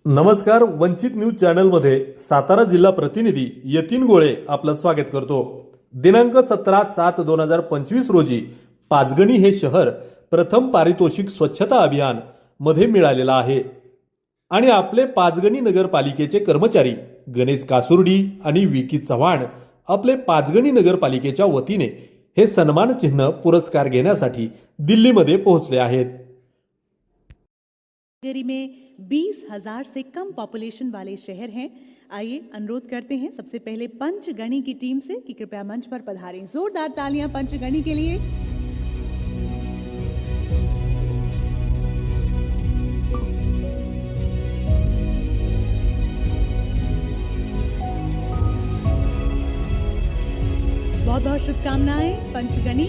नमस्कार. वंचित न्यूज चॅनलमध्ये सातारा जिल्हा प्रतिनिधी यतीन गोळे आपलं स्वागत करतो. दिनांक 17/7/2025 रोजी पाचगणी हे शहर प्रथम पारितोषिक स्वच्छता अभियान मध्ये मिळालेला आहे आणि आपले पाचगणी नगरपालिकेचे कर्मचारी गणेश कासुर्डी आणि विकी चव्हाण आपले पाचगणी नगरपालिकेच्या वतीने हे सन्मान चिन्ह पुरस्कार घेण्यासाठी दिल्लीमध्ये पोहोचले आहेत. कैटेगरी में 20,000 से कम पॉपुलेशन वाले शहर हैं। आइए अनुरोध करते हैं सबसे पहले पंचगणी की टीम से कि कृपया मंच पर पधारें। जोरदार तालियां पंचगणी के लिए। बहुत बहुत शुभकामनाएं पंचगणी।